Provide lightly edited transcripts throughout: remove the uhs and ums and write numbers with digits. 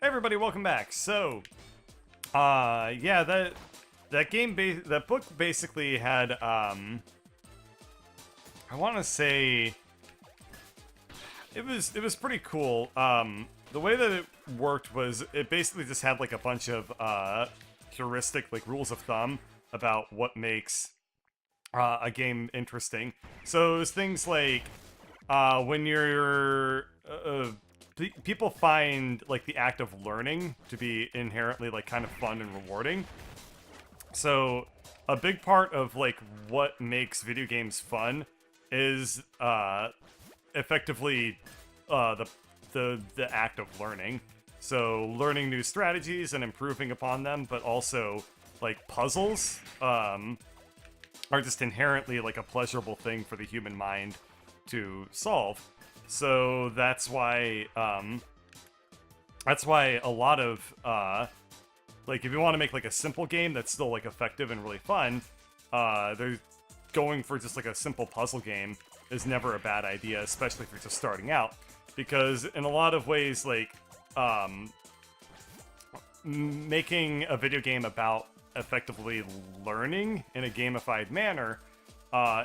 Hey everybody, welcome back. So, yeah, that book basically had, I want to say, it was pretty cool. The way that it worked was it basically just had like a bunch of heuristic, like rules of thumb about what makes a game interesting. So it was things like when you're people find like the act of learning to be inherently like kind of fun and rewarding. So a big part of like what makes video games fun is effectively the act of learning. So learning new strategies and improving upon them, but also like puzzles are just inherently like a pleasurable thing for the human mind to solve. So that's why a lot of like if you want to make like a simple game that's still like effective and really fun, they're going for just like a simple puzzle game is never a bad idea, especially if you're just starting out, because in a lot of ways like making a video game about effectively learning in a gamified manner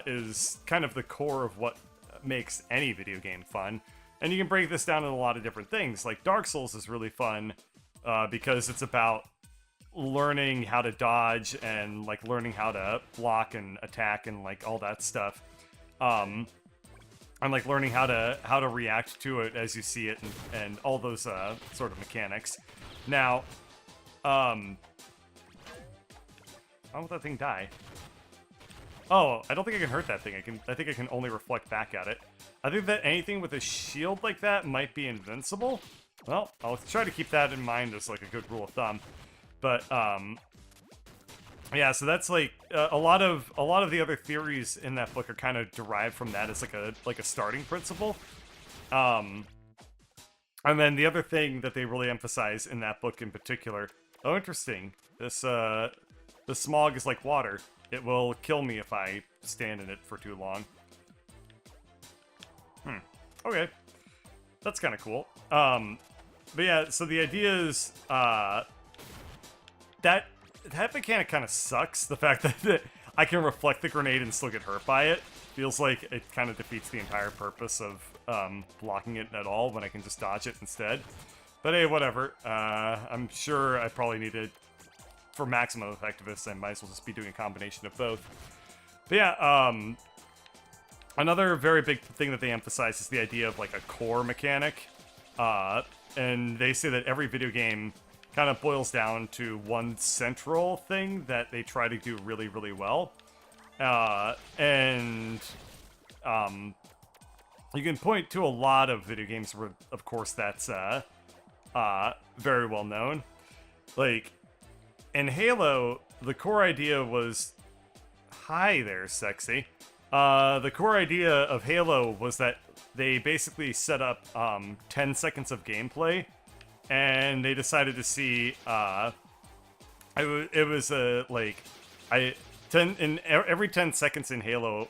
is kind of the core of what makes any video game fun. And you can break this down in a lot of different things. Like Dark Souls is really fun because it's about learning how to dodge and like learning how to block and attack and like all that stuff. And like learning how to react to it as you see it and all those sort of mechanics. Now, why won't that thing die? Oh, I don't think I can hurt that thing. I think I can only reflect back at it. I think that anything with a shield like that might be invincible. Well, I'll try to keep that in mind as like a good rule of thumb. But yeah, so that's like a lot of the other theories in that book are kind of derived from that as like a starting principle. And then the other thing that they really emphasize in that book in particular. Oh, interesting. The smog is like water. It will kill me if I stand in it for too long. Okay. That's kind of cool. But yeah, so the idea is that mechanic kind of sucks. The fact that I can reflect the grenade and still get hurt by it feels like it kind of defeats the entire purpose of blocking it at all when I can just dodge it instead. But hey, whatever. I'm sure I probably need to... For maximum effectiveness, I might as well just be doing a combination of both. But yeah, another very big thing that they emphasize is the idea of like a core mechanic. And they say that every video game kind of boils down to one central thing that they try to do really, really well. And you can point to a lot of video games where, of course, that's very well known. Like, in Halo, the core idea was... Hi there, sexy. The core idea of Halo was that they basically set up 10 seconds of gameplay, and they decided to see... it was every 10 seconds in Halo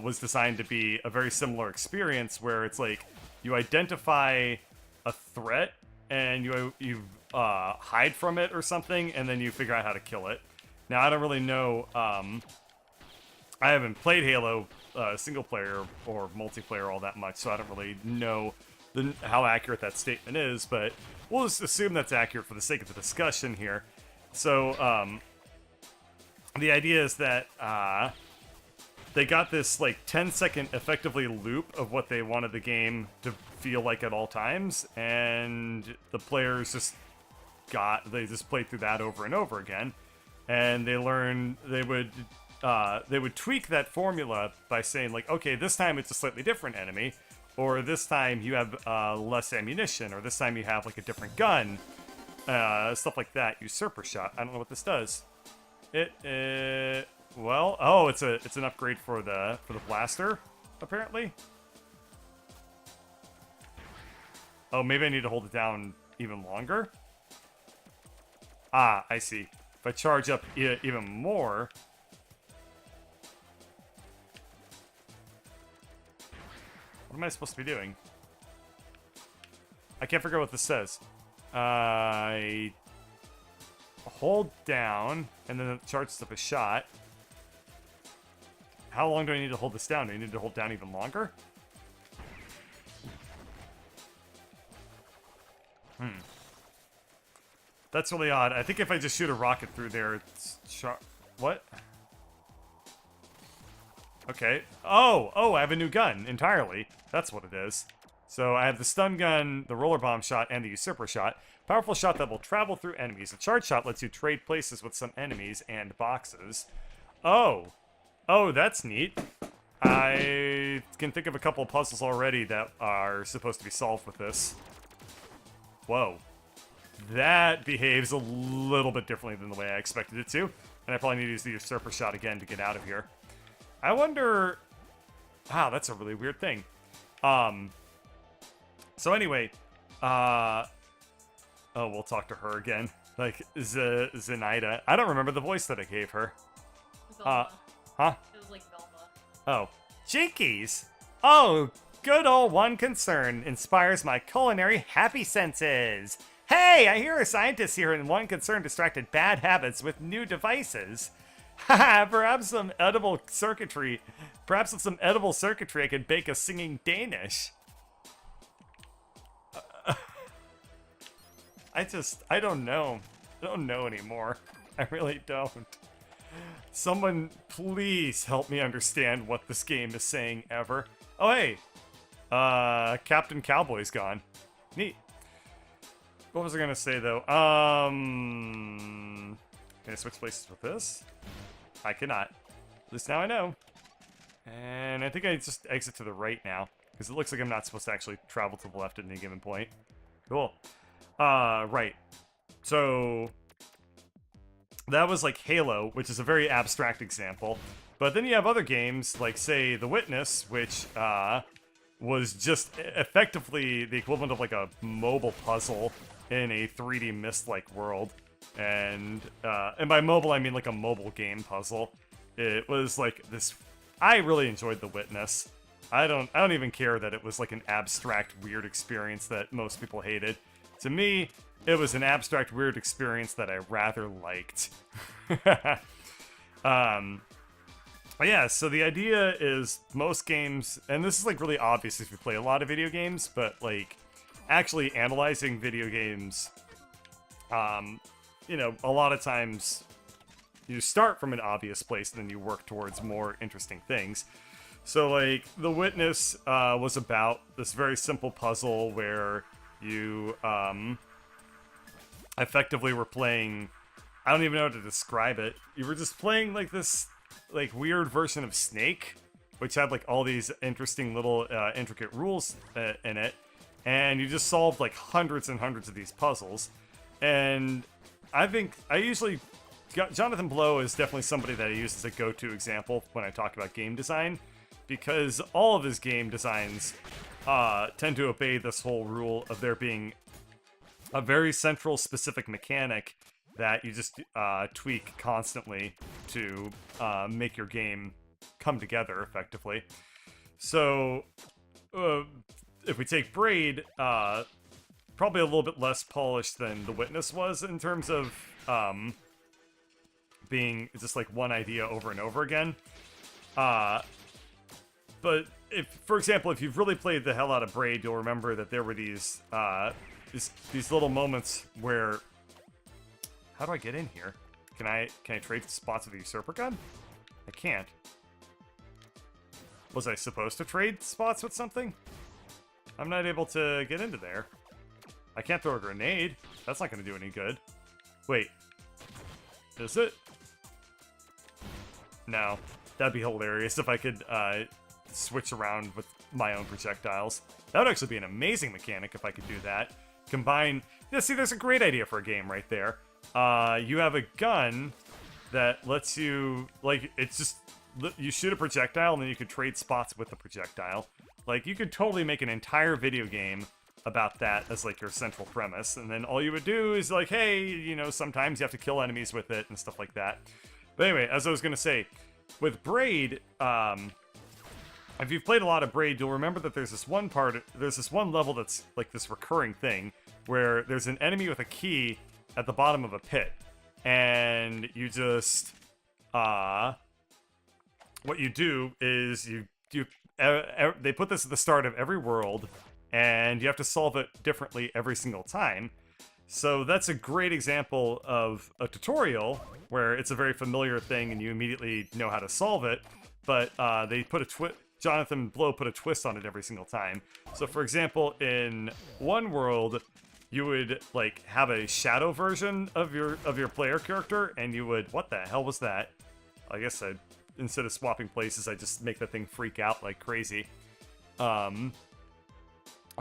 was designed to be a very similar experience, where it's like you identify a threat, and you hide from it or something, and then you figure out how to kill it. Now, I don't really know, I haven't played Halo single player or multiplayer all that much, so I don't really know how accurate that statement is, but we'll just assume that's accurate for the sake of the discussion here. So, the idea is that they got this like 10-second effectively loop of what they wanted the game to feel like at all times, and the players they just played through that over and over again, and they learned they would tweak that formula by saying like, okay, this time it's a slightly different enemy, or this time you have less ammunition, or this time you have like a different gun, stuff like that. Usurper shot. I don't know what this does. Well, oh, it's an upgrade for the blaster, apparently. Oh, maybe I need to hold it down even longer. Ah, I see. If I charge up even more... What am I supposed to be doing? I can't figure out what this says. I hold down, and then it charges up a shot. How long do I need to hold this down? Do I need to hold down even longer? That's really odd. I think if I just shoot a rocket through there, it's... What? Okay. Oh, I have a new gun entirely. That's what it is. So I have the stun gun, the roller bomb shot, and the usurper shot. Powerful shot that will travel through enemies. A charge shot lets you trade places with some enemies and boxes. Oh, that's neat. I can think of a couple of puzzles already that are supposed to be solved with this. Whoa. That behaves a little bit differently than the way I expected it to. And I probably need to use the usurper shot again to get out of here. I wonder... Wow, that's a really weird thing. So anyway, oh, we'll talk to her again. Like, Zenaida. I don't remember the voice that I gave her. Velma. Huh? It was like Velma. Oh. Jinkies! Oh, good old One Concern inspires my culinary happy senses. Hey, I hear a scientist here in One Concern distracted bad habits with new devices. Haha, perhaps with some edible circuitry I could bake a singing Danish. I don't know. I don't know anymore. I really don't. Someone please help me understand what this game is saying ever. Oh, hey. Captain Cowboy's gone. Neat. What was I gonna say, though? Can I switch places with this? I cannot. At least now I know. And I think I just exit to the right now, because it looks like I'm not supposed to actually travel to the left at any given point. Cool. Right. So... that was like Halo, which is a very abstract example. But then you have other games, like, say, The Witness, which, was just effectively the equivalent of, like, a mobile puzzle in a 3D Myst-like world. And by mobile, I mean, like, a mobile game puzzle. It was, like, this... I really enjoyed The Witness. I don't even care that it was, like, an abstract, weird experience that most people hated. To me, it was an abstract, weird experience that I rather liked. Yeah, so the idea is most games, and this is like really obvious if you play a lot of video games, but like actually analyzing video games, you know, a lot of times you start from an obvious place and then you work towards more interesting things. So like The Witness was about this very simple puzzle where you effectively were playing, I don't even know how to describe it. You were just playing like this like weird version of Snake, which had like all these interesting little intricate rules in it, and you just solved like hundreds and hundreds of these puzzles. And I think Jonathan Blow is definitely somebody that I use as a go-to example when I talk about game design, because all of his game designs tend to obey this whole rule of there being a very central specific mechanic that you just tweak constantly to make your game come together effectively. So if we take Braid, probably a little bit less polished than The Witness was in terms of being just like one idea over and over again. But if, for example, if you've really played the hell out of Braid, you'll remember that there were these little moments where... How do I get in here? Can I trade spots with the usurper gun? I can't. Was I supposed to trade spots with something? I'm not able to get into there. I can't throw a grenade. That's not going to do any good. Wait. Is it? No. That'd be hilarious if I could switch around with my own projectiles. That would actually be an amazing mechanic if I could do that. Combine... Yeah, see, there's a great idea for a game right there. You have a gun that lets you... Like, it's just... You shoot a projectile, and then you could trade spots with the projectile. Like, you could totally make an entire video game about that as, like, your central premise. And then all you would do is, like, hey, you know, sometimes you have to kill enemies with it and stuff like that. But anyway, as I was gonna say, with Braid, if you've played a lot of Braid, you'll remember that there's this one level that's, like, this recurring thing, where there's an enemy with a key at the bottom of a pit, and you just what you do is they put this at the start of every world, and you have to solve it differently every single time. So that's a great example of a tutorial where it's a very familiar thing and you immediately know how to solve it, but they put Jonathan Blow put a twist on it every single time. So for example, in one world, you would like have a shadow version of your player character, and you would, what the hell was that? I guess instead of swapping places, I just make the thing freak out like crazy.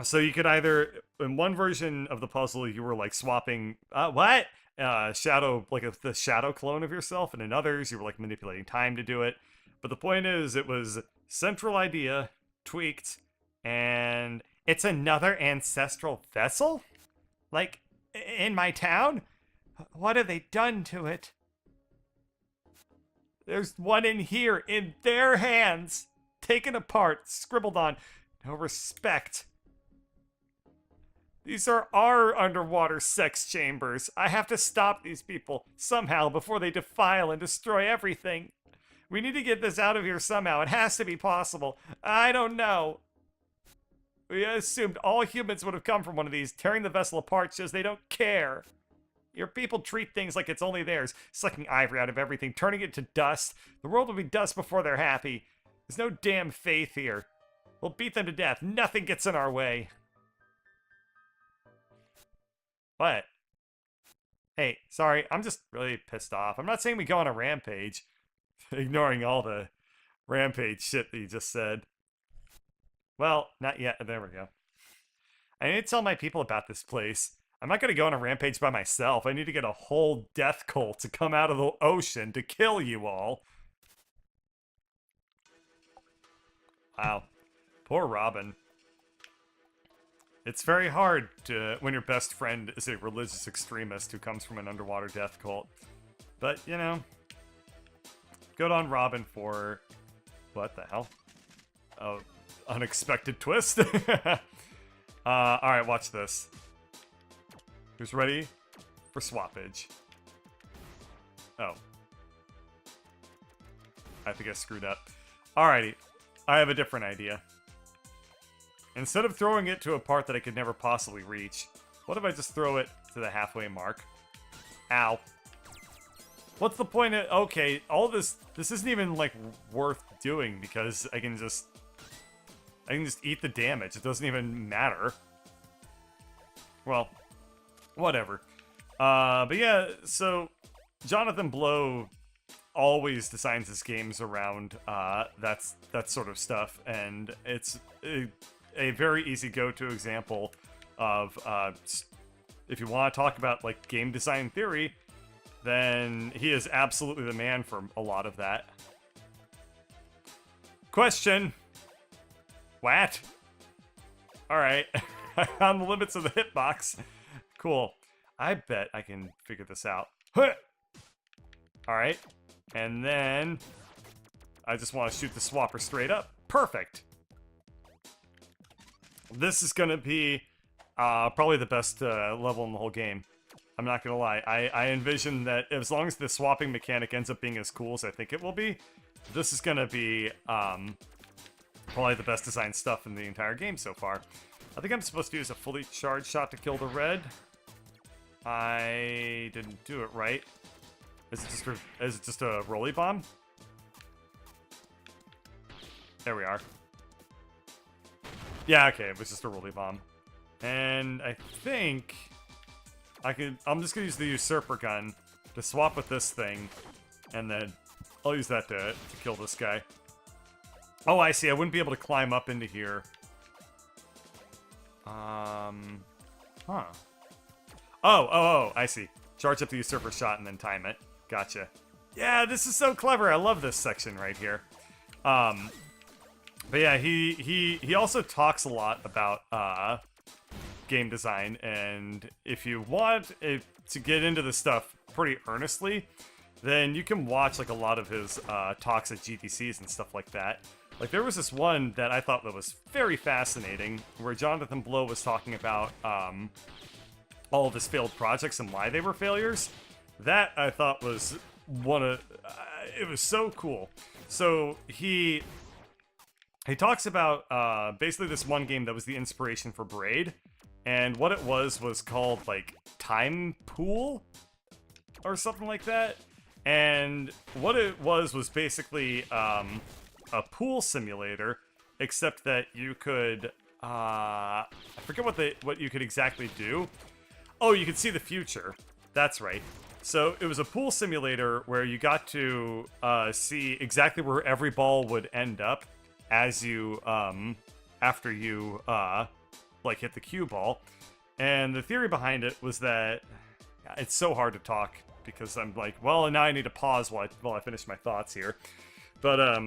So you could either, in one version of the puzzle, you were like swapping, shadow, like the shadow clone of yourself, and in others, you were like manipulating time to do it. But the point is, it was central idea, tweaked, and it's another ancestral vessel? Like, in my town? What have they done to it? There's one in here, in their hands, taken apart, scribbled on. No respect. These are our underwater sex chambers. I have to stop these people somehow before they defile and destroy everything. We need to get this out of here somehow. It has to be possible. I don't know. We assumed all humans would have come from one of these. Tearing the vessel apart shows they don't care. Your people treat things like it's only theirs, sucking ivory out of everything, turning it to dust. The world will be dust before they're happy. There's no damn faith here. We'll beat them to death. Nothing gets in our way. What? Hey, sorry, I'm just really pissed off. I'm not saying we go on a rampage. Ignoring all the rampage shit that you just said. Well, not yet. There we go. I need to tell my people about this place. I'm not going to go on a rampage by myself. I need to get a whole death cult to come out of the ocean to kill you all. Wow. Poor Robin. It's very hard when your best friend is a religious extremist who comes from an underwater death cult. But, you know, good on Robin for... What the hell? Oh, unexpected twist? Alright, watch this. Who's ready for swappage? Oh. I think I screwed up. Alrighty, I have a different idea. Instead of throwing it to a part that I could never possibly reach, what if I just throw it to the halfway mark? Ow. What's the point of... Okay, all this isn't even, like, worth doing because I can just eat the damage. It doesn't even matter. Well, whatever. But yeah, so Jonathan Blow always designs his games around that sort of stuff, and it's a very easy go-to example of if you want to talk about like game design theory, then he is absolutely the man for a lot of that. Question. What? Alright. On the limits of the hitbox. Cool. I bet I can figure this out. Alright. And then I just want to shoot the swapper straight up. Perfect. This is going to be probably the best level in the whole game. I'm not going to lie. I envision that as long as the swapping mechanic ends up being as cool as I think it will be, this is going to be probably the best designed stuff in the entire game so far. I think I'm supposed to use a fully charged shot to kill the red. I didn't do it right. Is it just a rolly bomb? There we are. Yeah, okay, it was just a rolly bomb. And I think I'm just gonna use the usurper gun to swap with this thing, and then I'll use that to kill this guy. Oh, I see. I wouldn't be able to climb up into here. Huh. Oh, I see. Charge up the usurper shot and then time it. Gotcha. Yeah, this is so clever. I love this section right here. But yeah, he also talks a lot about game design, and if you want to get into this stuff pretty earnestly, then you can watch like a lot of his talks at GDCs and stuff like that. Like there was this one that I thought that was very fascinating, where Jonathan Blow was talking about all of his failed projects and why they were failures. That I thought was one of it was so cool. So he talks about basically this one game that was the inspiration for Braid, and what it was called like Time Pool or something like that. And what it was basically a pool simulator, except that you could I forget what you could exactly do. Oh, you could see the future. That's right. So it was a pool simulator where you got to see exactly where every ball would end up as you after you like hit the cue ball. And the theory behind it was that it's so hard to talk because I'm like, well, now I need to pause while I finish my thoughts here. But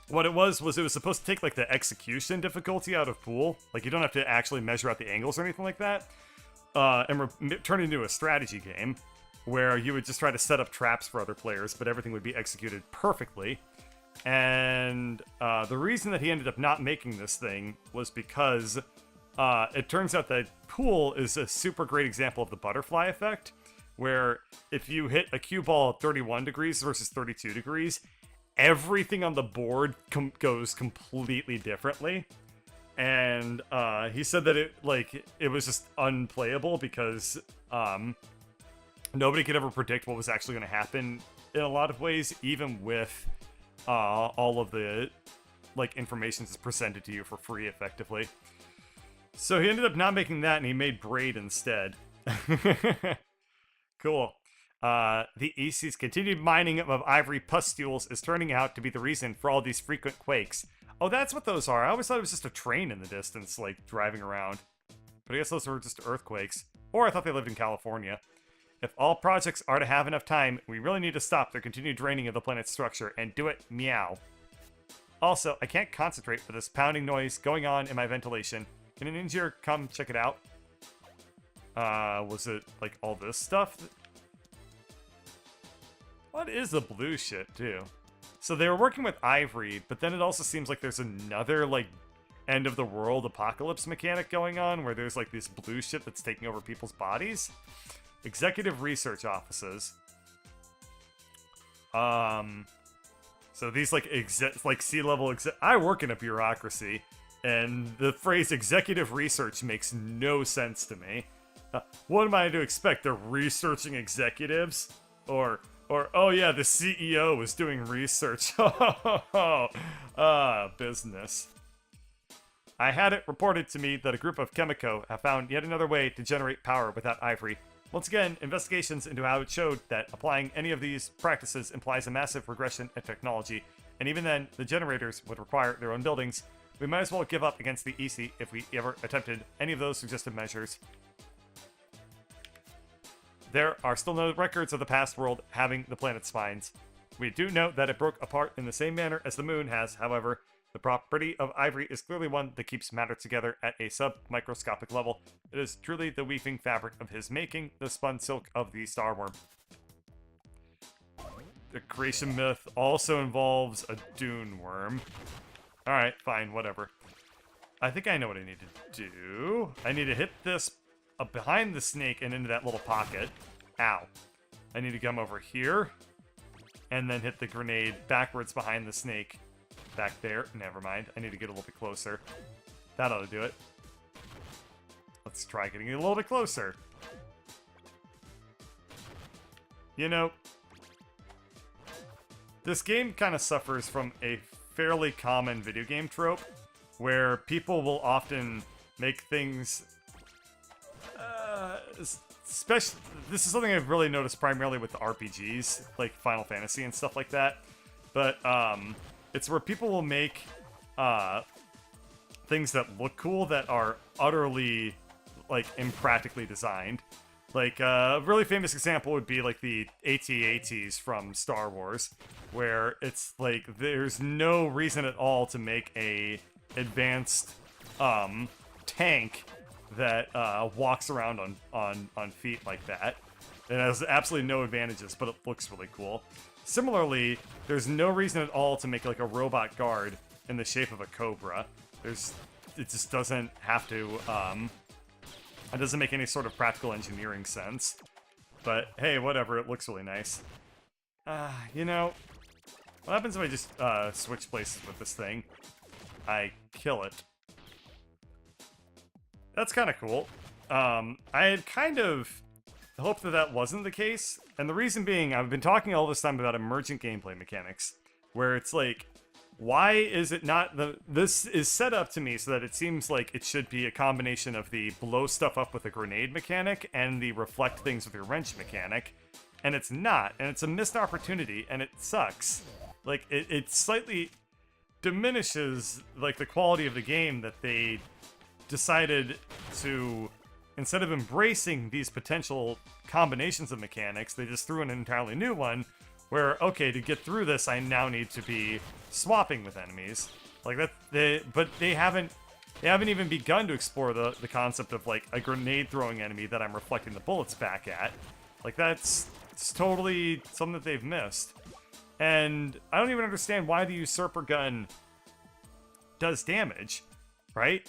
what it was it was supposed to take like the execution difficulty out of pool. Like you don't have to actually measure out the angles or anything like that. And turn it into a strategy game where you would just try to set up traps for other players, but everything would be executed perfectly. And the reason that he ended up not making this thing was because it turns out that pool is a super great example of the butterfly effect, where if you hit a cue ball at 31 degrees versus 32 degrees, everything on the board goes completely differently. And he said that it was just unplayable because nobody could ever predict what was actually going to happen in a lot of ways, even with all of the information that's presented to you for free, effectively. So he ended up not making that, and he made Braid instead. Cool. The EC's continued mining of ivory pustules is turning out to be the reason for all these frequent quakes. Oh, that's what those are. I always thought it was just a train in the distance, like, driving around. But I guess those were just earthquakes. Or I thought they lived in California. If all projects are to have enough time, we really need to stop their continued draining of the planet's structure and do it meow. Also, I can't concentrate with this pounding noise going on in my ventilation. Can an engineer come check it out? Was it, like, all this stuff? What is the blue shit, too? So they were working with ivory, but then it also seems like there's another, like, end-of-the-world apocalypse mechanic going on, where there's, like, this blue shit that's taking over people's bodies. Executive research offices. So these, like C-level I work in a bureaucracy, and the phrase executive research makes no sense to me. What am I to expect? They're researching executives? Or, oh yeah, the CEO is doing research. Business. I had it reported to me that a group of Chemico have found yet another way to generate power without ivory. Once again, investigations into how it showed that applying any of these practices implies a massive regression in technology, and even then, the generators would require their own buildings. We might as well give up against the EC if we ever attempted any of those suggested measures. There are still no records of the past world having the planet's spines. We do note that it broke apart in the same manner as the moon has, however. The property of ivory is clearly one that keeps matter together at a sub-microscopic level. It is truly the weaving fabric of his making, the spun silk of the starworm. The creation myth also involves a dune worm. Alright, fine, whatever. I think I know what I need to do. I need to hit this behind the snake and into that little pocket. Ow. I need to come over here and then hit the grenade backwards behind the snake. Back there. Never mind. I need to get a little bit closer. That ought to do it. Let's try getting a little bit closer. You know, this game kind of suffers from a fairly common video game trope where people will often make things especially, this is something I've really noticed primarily with the RPGs, like Final Fantasy and stuff like that. But it's where people will make things that look cool that are utterly, like, impractically designed. Like, a really famous example would be, like, the AT-ATs from Star Wars, where it's, like, there's no reason at all to make a advanced tank that walks around on feet like that. It has absolutely no advantages, but it looks really cool. Similarly, there's no reason at all to make like a robot guard in the shape of a cobra. It just doesn't have to It doesn't make any sort of practical engineering sense. But hey, whatever, it looks really nice. You know, what happens if I just switch places with this thing? I kill it. That's kind of cool. I had kind of hoped that that wasn't the case, and the reason being, I've been talking all this time about emergent gameplay mechanics, where it's like, why is it not this is set up to me so that it seems like it should be a combination of the blow stuff up with a grenade mechanic and the reflect things with your wrench mechanic, and it's not, and it's a missed opportunity, and it sucks. Like, it slightly diminishes, like, the quality of the game that they decided to, instead of embracing these potential combinations of mechanics, they just threw in an entirely new one where, okay, to get through this, I now need to be swapping with enemies. Like that, but they haven't even begun to explore the concept of like a grenade throwing enemy that I'm reflecting the bullets back at. Like it's totally something that they've missed. And I don't even understand why the usurper gun does damage, right?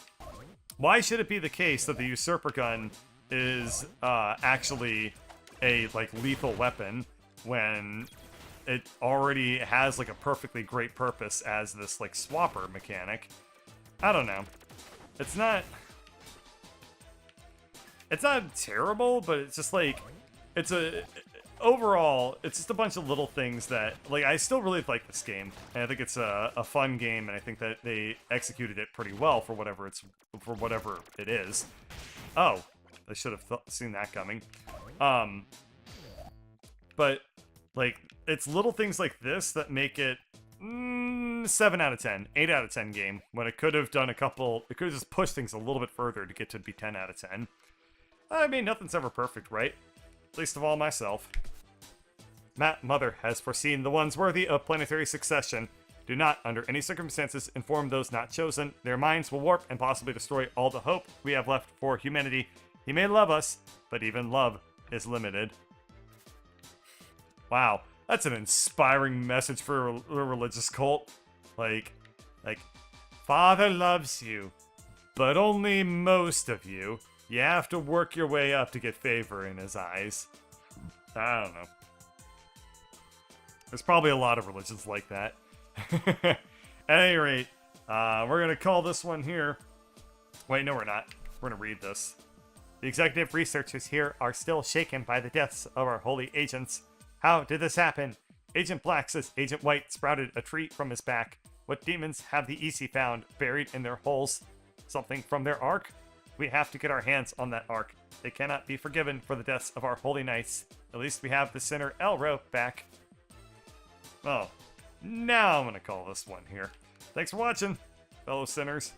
Why should it be the case that the usurper gun is actually a like lethal weapon when it already has like a perfectly great purpose as this like swapper mechanic? I don't know. It's not terrible, but it's just like overall, it's just a bunch of little things that, like, I still really like this game, and I think it's a fun game, and I think that they executed it pretty well for whatever it is. Oh, I should have seen that coming. But like, it's little things like this that make it 7 out of 10, 8 out of 10 game, when it could have done it could have just pushed things a little bit further to get to be 10 out of 10. I mean, nothing's ever perfect, right? Least of all myself. Mother has foreseen the ones worthy of planetary succession. Do not, under any circumstances, inform those not chosen. Their minds will warp and possibly destroy all the hope we have left for humanity. He may love us, but even love is limited. Wow, that's an inspiring message for a religious cult. Like, Father loves you, but only most of you. You have to work your way up to get favor in his eyes. I don't know. There's probably a lot of religions like that. At any rate, we're going to call this one here. Wait, no, we're not. We're going to read this. The executive researchers here are still shaken by the deaths of our holy agents. How did this happen? Agent Black says Agent White sprouted a tree from his back. What demons have the EC found buried in their holes? Something from their ark? We have to get our hands on that ark. They cannot be forgiven for the deaths of our holy knights. At least we have the sinner Elro back. Oh, now I'm going to call this one here. Thanks for watching, fellow sinners.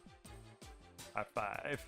High five.